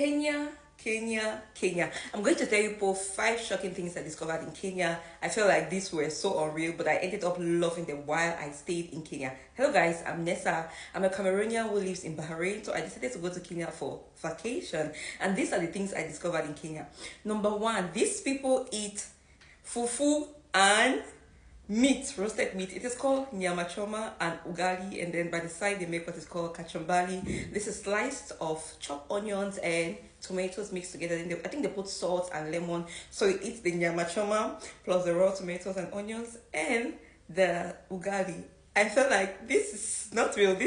Kenya. I'm going to tell you both 5 shocking things I discovered in Kenya. I felt like these were so unreal, but I ended up loving them while I stayed in Kenya. Hello guys, I'm Nessa. I'm a Cameroonian who lives in Bahrain, so I decided to go to Kenya for vacation. And these are the things I discovered in Kenya. Number one, these people eat fufu and meat, roasted meat. It is called nyama choma and ugali, and then by the side they make what is called kachumbari. This is sliced of chopped onions and tomatoes mixed together. Then I think they put salt and lemon, so you eat the nyama choma plus the raw tomatoes and onions and the ugali. I felt like this is not real.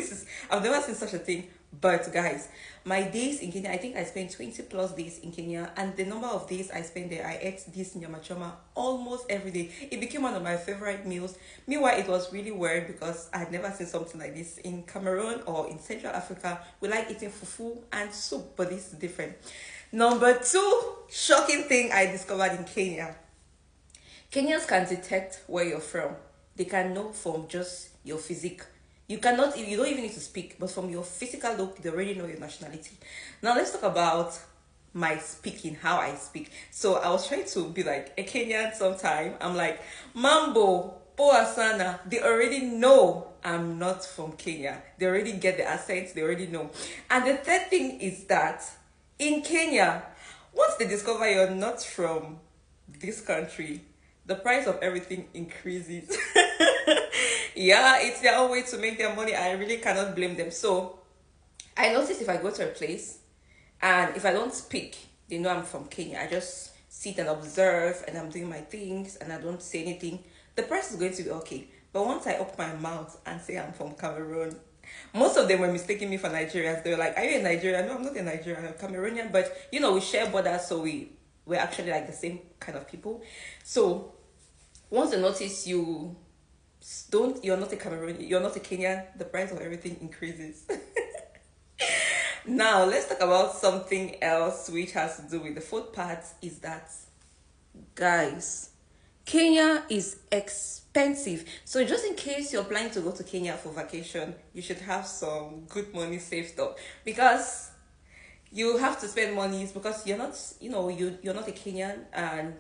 I've never seen such a thing. But guys, my days in Kenya, I think I spent 20 plus days in Kenya, and the number of days I spent there, I ate this nyama choma almost every day. It became one of my favorite meals. Meanwhile, it was really weird because I had never seen something like this in Cameroon or in Central Africa. We like eating fufu and soup, but this is different. Number two shocking thing I discovered in Kenya. Kenyans can detect where you're from. They can know from just your physique. You don't even need to speak, but from your physical look, they already know your nationality. Now let's talk about my speaking, how I speak. So I was trying to be like a Kenyan sometime. I'm like, Mambo, Poa Sana. They already know I'm not from Kenya. They already get the accent, they already know. And the third thing is that in Kenya, once they discover you're not from this country, the price of everything increases. Yeah, it's their own way to make their money. I really cannot blame them. So I notice if I go to a place and if I don't speak, they know I'm from Kenya. I just sit and observe and I'm doing my things and I don't say anything. The price is going to be okay. But once I open my mouth and say I'm from Cameroon, most of them were mistaking me for Nigerians. They were like, "Are you a Nigerian?" No, I'm not a Nigerian. I'm Cameroonian. But we share borders, so we're actually like the same kind of people. So once they notice you're not a Cameroonian, you're not a Kenyan, the price of everything increases. Now let's talk about something else which has to do with the food part. Is that, guys, Kenya is expensive. So just in case you're planning to go to Kenya for vacation, you should have some good money saved up, because you have to spend money because you're not, you're not a Kenyan, and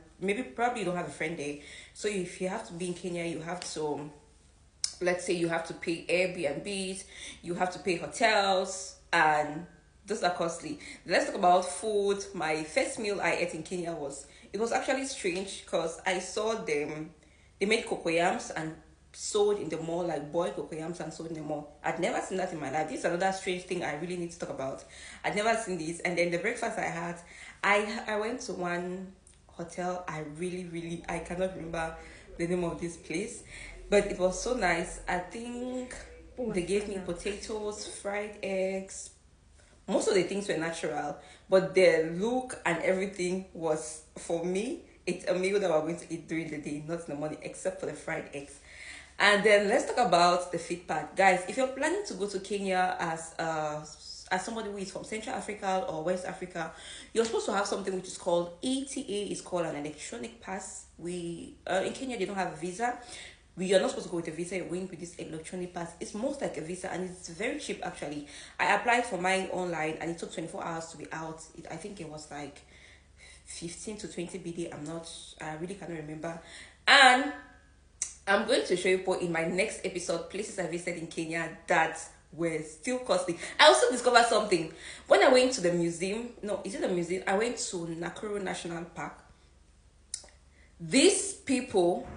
probably you don't have a friend there. So if you have to be in Kenya, you have to, let's say you have to pay Airbnbs, you have to pay hotels, and those are costly. Let's talk about food. My first meal I ate in Kenya was actually strange because I saw them, they made cocoyams and sold in the mall, like boiled cocoyams and sold in the mall. I'd never seen that in my life. This is another strange thing I really need to talk about. I'd never seen this. And then the breakfast I had, I went to one hotel. I cannot remember the name of this place, but it was so nice. I think they gave me potatoes, fried eggs. Most of the things were natural, but the look and everything was, for me, it's a meal that we're going to eat during the day, not in the morning, except for the fried eggs. And then let's talk about the fit part. Guys, if you're planning to go to Kenya as somebody who is from Central Africa or West Africa, you're supposed to have something which is called ETA. It's called an electronic pass. In Kenya, they don't have a visa. We are not supposed to go with a visa. You're going with this electronic pass. It's most like a visa, and it's very cheap actually. I applied for mine online and it took 24 hours to be out. I think it was like 15 to 20 BD. I really cannot remember. And I'm going to show you in my next episode places I visited in Kenya that were still costly. I also discovered something when I went to the museum. No, is it a museum? I went to Nakuru National Park. These people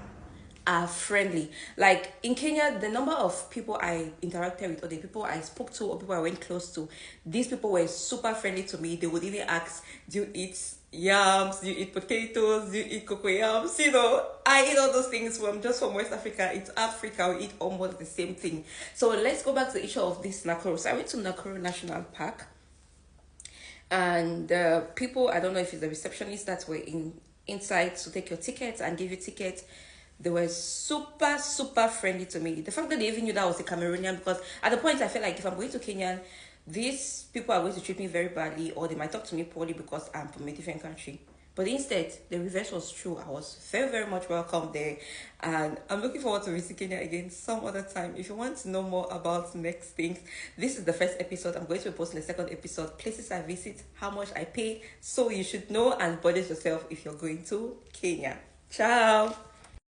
are friendly. Like in Kenya, the number of people I interacted with, or the people I spoke to, or people I went close to, these people were super friendly to me. They would even ask, "Do you eat yams? Do you eat potatoes? Do you eat cocoyams?" I eat all those things from West Africa. It's Africa. We eat almost the same thing. So let's go back to each of these Nakuru. So I went to Nakuru National Park, and the people, I don't know if it's the receptionists that were inside to take your tickets and give you tickets. They were super, super friendly to me. The fact that they even knew that I was a Cameroonian, because at the point I felt like if I'm going to Kenya, these people are going to treat me very badly, or they might talk to me poorly because I'm from a different country. But instead, the reverse was true. I was very, very much welcome there. And I'm looking forward to visiting Kenya again some other time. If you want to know more about next things, this is the first episode. I'm going to be posting the second episode, places I visit, how much I pay. So you should know and budget yourself if you're going to Kenya. Ciao.